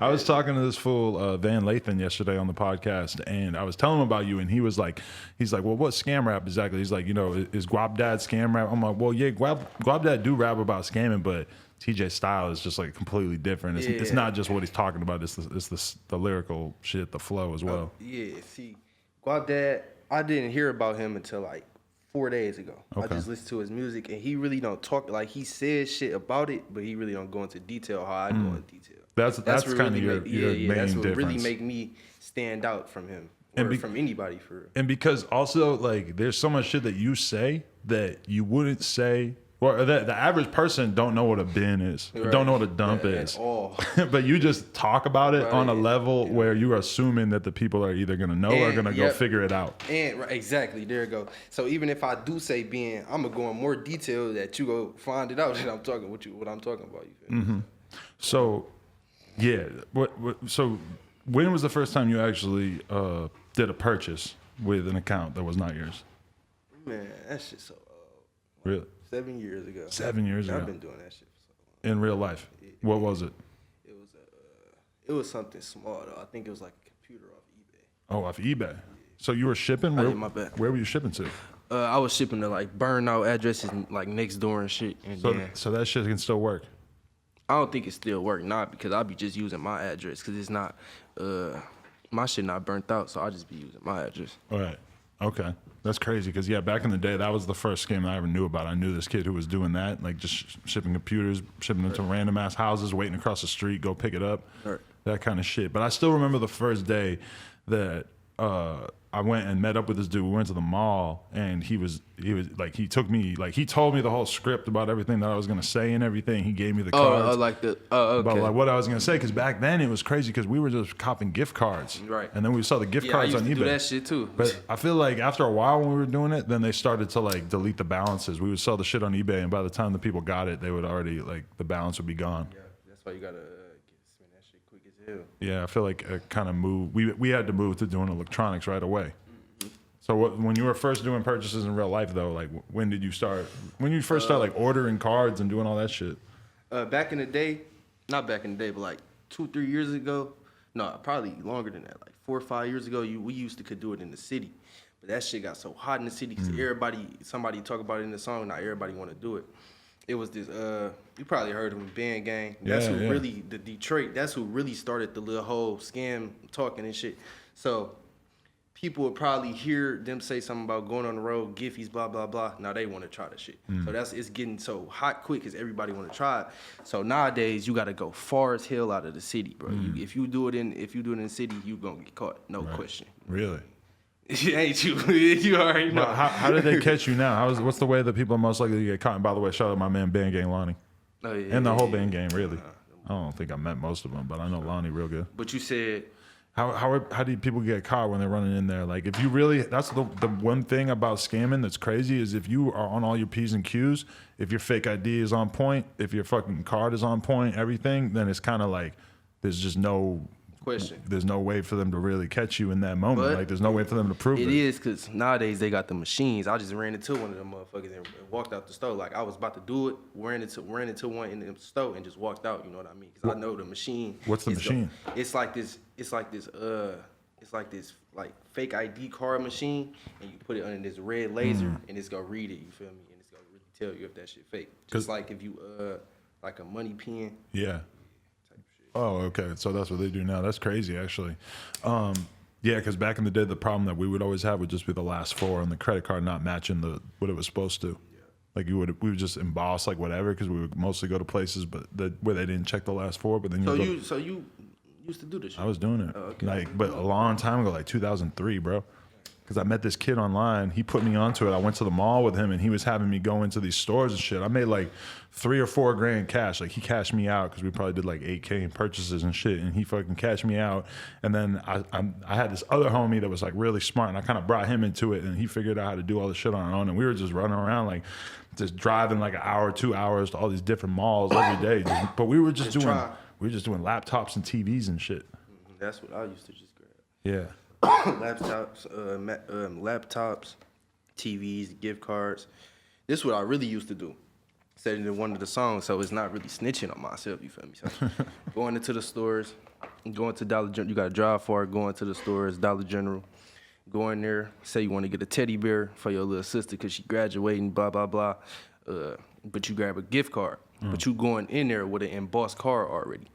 I was talking to this fool Van Lathan yesterday on the podcast, and I was telling him about you, and he's like, well, what scam rap exactly? He's like, is Guap Dad scam rap? I'm like, well, yeah, Guap Dad do rap about scamming, but TJ's style is just like completely different. It's not just what he's talking about. It's the lyrical shit, the flow as well. See, Guap Dad, I didn't hear about him until like 4 days ago. Okay. I just listened to his music, and he really don't talk, like he says shit about it, but he really don't go into detail how I go into detail. That's kind of your main that's what difference. Really make me stand out from him or from anybody for real. And because also like there's so much shit that you say that you wouldn't say. Well, the average person don't know what a bin is, right. Don't know what a dump is. But you just talk about it on a level where you're assuming that the people are either going to know or going to go figure it out. And exactly, there you go. So even if I do say bin, I'm going to go in more detail that you go find it out that I'm talking what I'm talking about. You feel me? So, yeah. So when was the first time you actually did a purchase with an account that was not yours? Man, that shit so Really? 7 years ago. 7 years ago. I've been doing that shit for so long. In real life? What was it? It was something small though. I think it was like a computer off eBay. Oh, off eBay. So you were shipping? My bad. Where were you shipping to? I was shipping to like burnout addresses like next door and shit. And so that shit can still work? I don't think it still work, not because I'll be just using my address because it's not, my shit not burnt out, so I'll just be using my address. All right. Okay. That's crazy because, back in the day, that was the first scam I ever knew about. I knew this kid who was doing that, like just shipping computers, shipping them to random-ass houses, waiting across the street, go pick it up, that kind of shit. But I still remember the first day that I went and met up with this dude. We went to the mall, and he took me, like, he told me the whole script about everything that I was going to say and everything. He gave me the cards. Okay. About like what I was going to say, because back then it was crazy because we were just copping gift cards. Right. And then we saw the gift cards on eBay. I used to do that shit too. But I feel like after a while when we were doing it, then they started to like delete the balances. We would sell the shit on eBay, and by the time the people got it, they would already, like, the balance would be gone. Yeah, that's why you got to spend that shit quick as hell. Yeah, I feel like it kind of moved. We had to move to doing electronics right away. So when you were first doing purchases in real life, though, like when did you start? When you first start like ordering cards and doing all that shit? Back in the day, not back in the day, but like 2-3 years ago. No, probably longer than that. Like 4 or 5 years ago, we used to could do it in the city, but that shit got so hot in the city because somebody talk about it in the song. Not everybody want to do it. It was this. You probably heard of him, Band Gang. That's who really the Detroit. That's who really started the little whole scam talking and shit. So people would probably hear them say something about going on the road, Giphies, blah, blah, blah. Now they want to try the shit. So it's getting so hot quick because everybody want to try it. So nowadays, you got to go far as hell out of the city, bro. If you do it in the city, you going to get caught. No question. Really? Ain't you? You already know. How did they catch you now? What's the way that people are most likely to get caught? And by the way, shout out my man, Band Gang Lonnie. Oh, yeah, and the whole Band Gang, really. I don't think I met most of them, but I know Lonnie real good. But you said... How do people get caught when they're running in there? Like, if you really, that's the one thing about scamming that's crazy is if you are on all your P's and Q's, if your fake ID is on point, if your fucking card is on point, everything, then it's kind of like there's just no question. There's no way for them to really catch you in that moment. But like, there's no way for them to prove it. It is because nowadays they got the machines. I just ran into one of them motherfuckers and walked out the store. Like, I was about to do it, ran into one in the store and just walked out. You know what I mean? Because I know the machine. What's the machine? It's like this like fake ID card machine, and you put it under this red laser, and it's gonna read it. You feel me? And it's gonna really tell you if that shit fake. Just like if you like a money pen. Yeah. Oh, okay. So that's what they do now. That's crazy, actually. Yeah, because back in the day, the problem that we would always have would just be the last four on the credit card not matching what it was supposed to. Yeah. Like we would just emboss like whatever because we would mostly go to places where they didn't check the last four. But then so you used to do this shit? I was doing it. Oh, okay. Like, but a long time ago, like 2003, bro. Because I met this kid online. He put me onto it. I went to the mall with him, and he was having me go into these stores and shit. I made like $3 or $4 grand cash. Like, he cashed me out because we probably did like 8K in purchases and shit, and he fucking cashed me out. And then I had this other homie that was like really smart, and I kind of brought him into it, and he figured out how to do all this shit on our own. And we were just running around like just driving like an hour, 2 hours to all these different malls every day. But we were just doing laptops and TVs and shit. That's what I used to just grab. Yeah. Laptops, TVs, gift cards. This is what I really used to do. Said it in one of the songs, so it's not really snitching on myself, you feel me? So going into the stores, Going to Dollar General, you got to drive far. Going to the stores, Dollar General. Go in there, say you want to get a teddy bear for your little sister because she graduating, blah, blah, blah. But you grab a gift card. But you going in there with an embossed card already.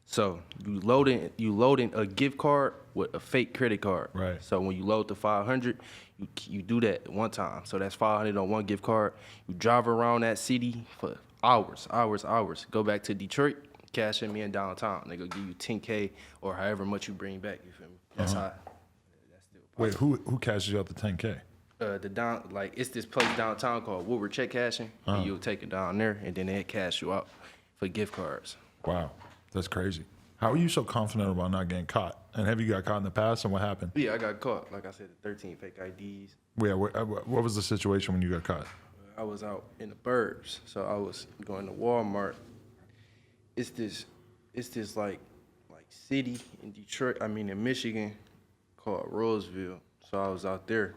So you loading a gift card with a fake credit card. Right. So when you load the 500, you do that one time. So that's 500 on one gift card. You drive around that city for hours. Go back to Detroit, cash in me in downtown. They gonna give you 10K or however much you bring back. You feel me? That's how. That's still possible. Wait, who cashes you out the 10K? It's this place downtown called Woodward Check Cashing. And you'll take it down there, and then they cash you out for gift cards. Wow, that's crazy. How are you so confident about not getting caught? And have you got caught in the past, and what happened? Yeah, I got caught. Like I said, the 13 fake IDs. Yeah, what was the situation when you got caught? I was out in the burbs, so I was going to Walmart. It's this like city in in Michigan called Roseville. So I was out there,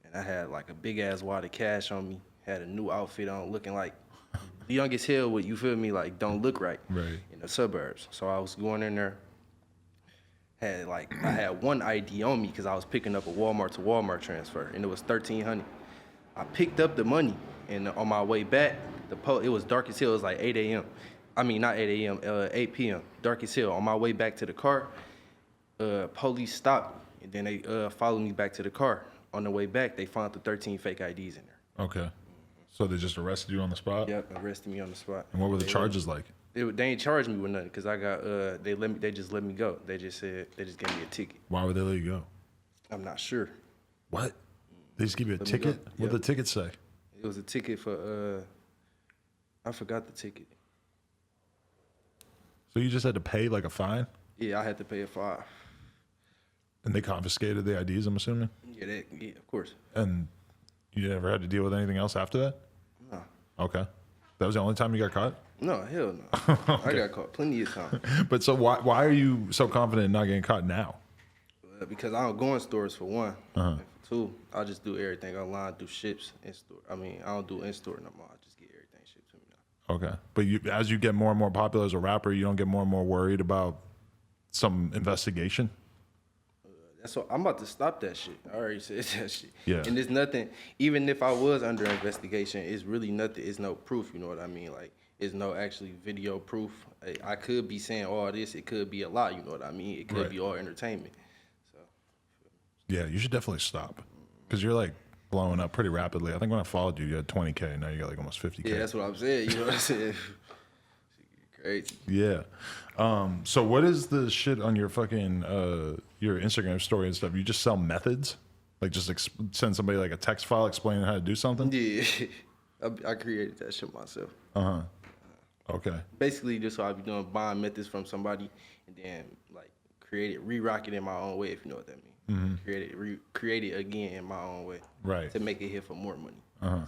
and I had like a big ass wad of cash on me. Had a new outfit on, looking like young as hell. With, you feel me? Like don't look right. Right. In the suburbs. So I was going in there. I had one ID on me because I was picking up a Walmart to Walmart transfer, and it was $1,300. I picked up the money, and on my way back, it was dark as hell. It was like 8 a.m. I mean, not 8 a.m., 8 p.m., dark as hell. On my way back to the car, police stopped, and then they followed me back to the car. On the way back, they found the 13 fake IDs in there. Okay. So they just arrested you on the spot? Yep, arrested me on the spot. And what were the charges like? They ain't charged me with nothing because I got, they just let me go. They just gave me a ticket. Why would they let you go? I'm not sure. What? They just give you a ticket? What did the ticket say? It was a ticket for, I forgot the ticket. So you just had to pay like a fine? Yeah, I had to pay a fine. And they confiscated the IDs, I'm assuming? Yeah, of course. And you never had to deal with anything else after that? No. Okay. That was the only time you got caught? No, hell no. Okay. I got caught plenty of times. But so why are you so confident in not getting caught now? Because I don't go in stores for one. And for two, I just do everything online, do ships in store. I mean, I don't do in store no more. I just get everything shipped to me now. Okay. But as you get more and more popular as a rapper, you don't get more and more worried about some investigation? That's what, I'm about to stop that shit. I already said that shit. Yeah. And there's nothing, even if I was under investigation, it's really nothing. It's no proof, you know what I mean? Like, it's no actually video proof. I could be saying all this. It could be a lie, you know what I mean? It could be all entertainment. So. Yeah, you should definitely stop. Because you're like blowing up pretty rapidly. I think when I followed you, you had 20K. Now you got like almost 50K. Yeah, that's what I'm saying. You know what I'm saying? Crazy. Yeah. So what is the shit on your fucking your Instagram story and stuff? You just sell methods, like just send somebody like a text file explaining how to do something. Yeah, I created that shit myself. Okay. Basically, just so I be doing buying methods from somebody, and then like re-rock it in my own way, if you know what that means. Create it again in my own way. Right. To make it hit for more money.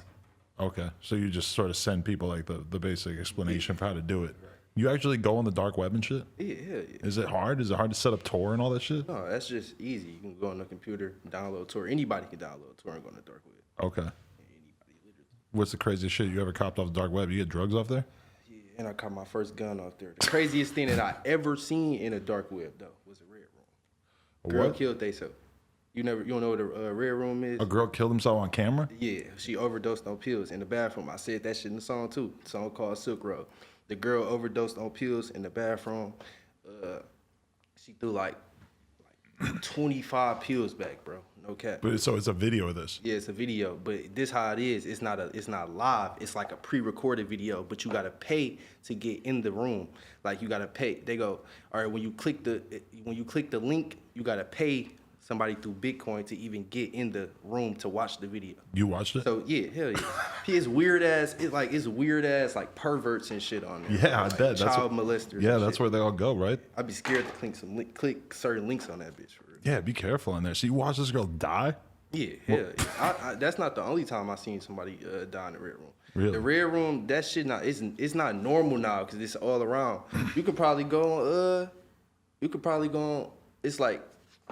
Okay. So you just sort of send people like the basic explanation for how to do it. You actually go on the dark web and shit? Yeah, hell yeah. Is it hard? Is it hard to set up Tor and all that shit? No, that's just easy. You can go on the computer, download Tor. Anybody can download Tor and go on the dark web. Okay. Anybody, literally. What's the craziest shit you ever copped off the dark web? You get drugs off there? Yeah, and I caught my first gun off there. The craziest thing that I ever seen in a dark web, though, was a red room. Girl killed theyself. You don't know what a red room is? A girl killed himself on camera? Yeah, she overdosed on pills in the bathroom. I said that shit in the song, too. The song called Silk Road. The girl overdosed on pills in the bathroom. She threw like 25 pills back, bro. No cap. But so it's a video of this. Yeah, it's a video. But this how it is. It's not live. It's like a pre-recorded video. But you gotta pay to get in the room. Like you gotta pay. They go, all right. When you click the link, you gotta pay somebody through Bitcoin to even get in the room to watch the video. You watched it? So yeah, hell yeah. It's weird ass. It's weird ass like perverts and shit on there. Yeah, like, I bet. Child molesters. Yeah, that's where they all go, right? I'd be scared to click certain links on that bitch. For real. Yeah, be careful in there. So you watch this girl die? Yeah, hell yeah. That's not the only time I seen somebody die in the red room. Really? The red room, that shit it's not normal now because it's all around. You could probably go on. It's like.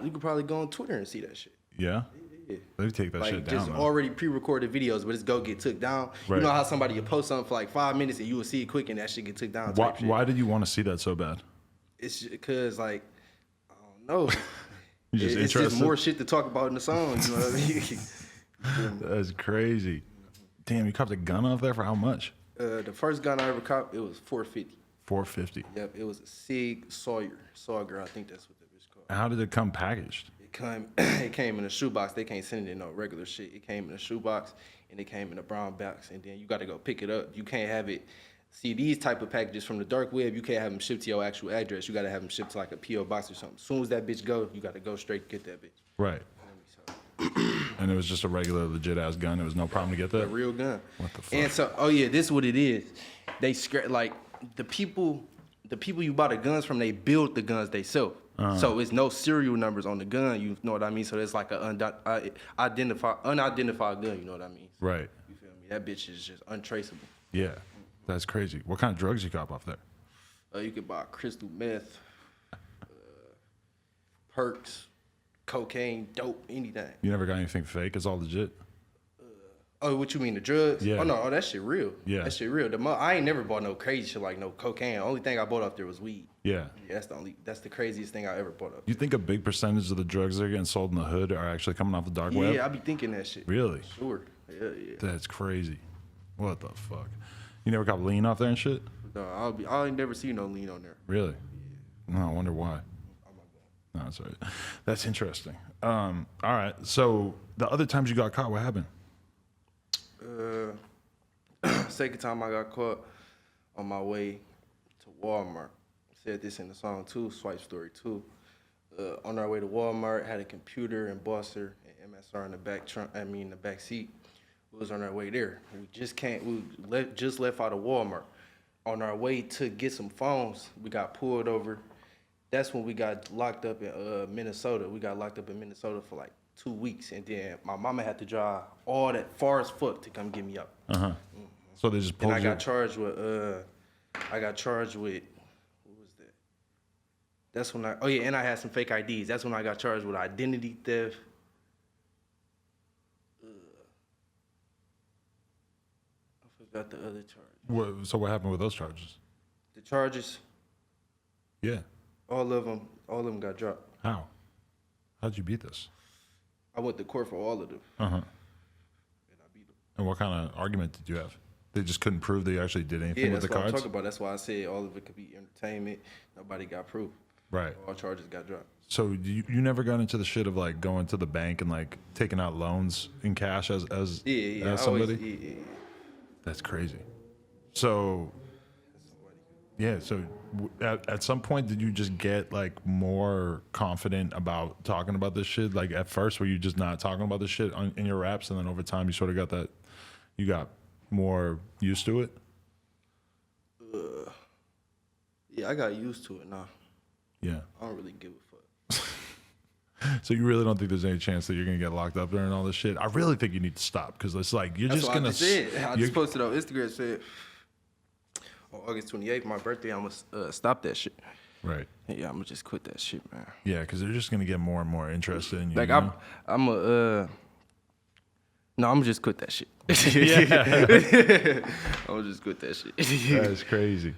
You could probably go on Twitter and see that shit. Yeah? Yeah. They take that shit down. Just already pre-recorded videos, but it's go get took down. Right. You know how somebody will post something for like 5 minutes and you will see it quick and that shit get took down. Why did you want to see that so bad? It's because like I don't know. You just It's interested? just more shit to talk about in the song. You know what I mean? That's crazy. Damn, you copped a gun off there for how much? The first gun I ever copped, it was $450. $450. Yep, it was a Sig Sawyer. I think that's what the bitch called. How did it come packaged? It came in a shoebox. They can't send it in no regular shit. It came in a shoebox and it came in a brown box, and then you got to go pick it up. You can't have it. See, these type of packages from the dark web, you can't have them shipped to your actual address. You got to have them shipped to like a P.O. box or something. As soon as that bitch go, you got to go straight get that bitch. Right. And it was just a regular, legit ass gun. It was no problem to get that. A real gun. What the fuck? And so, oh yeah, this is what it is. They like the people you buy the guns from. They build the guns themselves. So it's no serial numbers on the gun. You know what I mean? So it's like a unidentified gun. You know what I mean? Right. You feel me? That bitch is just untraceable. Yeah. That's crazy. What kind of drugs you cop off there? You could buy crystal meth, perks, cocaine, dope, anything. You never got anything fake? It's all legit? Oh, what you mean, the drugs? Yeah. Oh, no, that shit real. Yeah. That shit real. I ain't never bought no crazy shit like no cocaine. The only thing I bought up there was weed. Yeah. Yeah, that's the craziest thing I ever bought up. You think a big percentage of the drugs that are getting sold in the hood are actually coming off the dark web? Yeah, I be thinking that shit. Really? Sure. Yeah. That's crazy. What the fuck? You never got lean off there and shit? No, I ain't never seen no lean on there. Really? No, I wonder why. No, that's right. That's interesting. All right. So the other times you got caught, what happened? Second time I got caught on my way to Walmart. Said this in the song too, Swipe Story 2. On our way to Walmart, had a computer, embosser, and MSR in the back the back seat. We was on our way there. We just left out of Walmart. On our way to get some phones, we got pulled over. That's when we got locked up in Minnesota. We got locked up in Minnesota for like 2 weeks, and then my mama had to drive all that far as fuck to come get me out. So they just pulled And you? I got charged with what was that? That's when and I had some fake IDs. That's when I got charged with identity theft. I forgot the other charge. So what happened with those charges? The charges, Yeah. all of them got dropped. How? How'd you beat this? I went to court for all of them. Uh-huh. And I beat them. And what kind of argument did you have? They just couldn't prove they actually did anything Yeah, with that's the what I'm cards? talking about. That's why I said all of it could be entertainment. Nobody got proof. Right. All charges got dropped. So you never got into the shit of like going to the bank and like taking out loans in cash as Yeah. somebody? Yeah. That's crazy. So yeah, so at some point did you just get like more confident about talking about this shit? Like at first were you just not talking about this shit in your raps, and then over time you sort of got that, you got more used to it? Yeah, I got used to it now. Yeah. I don't really give a fuck. So you really don't think there's any chance that you're gonna get locked up there and all this shit? I really think you need to stop, because it's like you're That's just what gonna. I just said. I just posted on Instagram, said on August 28th, my birthday, I'm gonna stop that shit. Right. Yeah, I'm gonna just quit that shit, man. Yeah, because they're just gonna get more and more interested in you. Like you know? I'm gonna just quit that shit. Yeah. I'm gonna just quit that shit. That is crazy.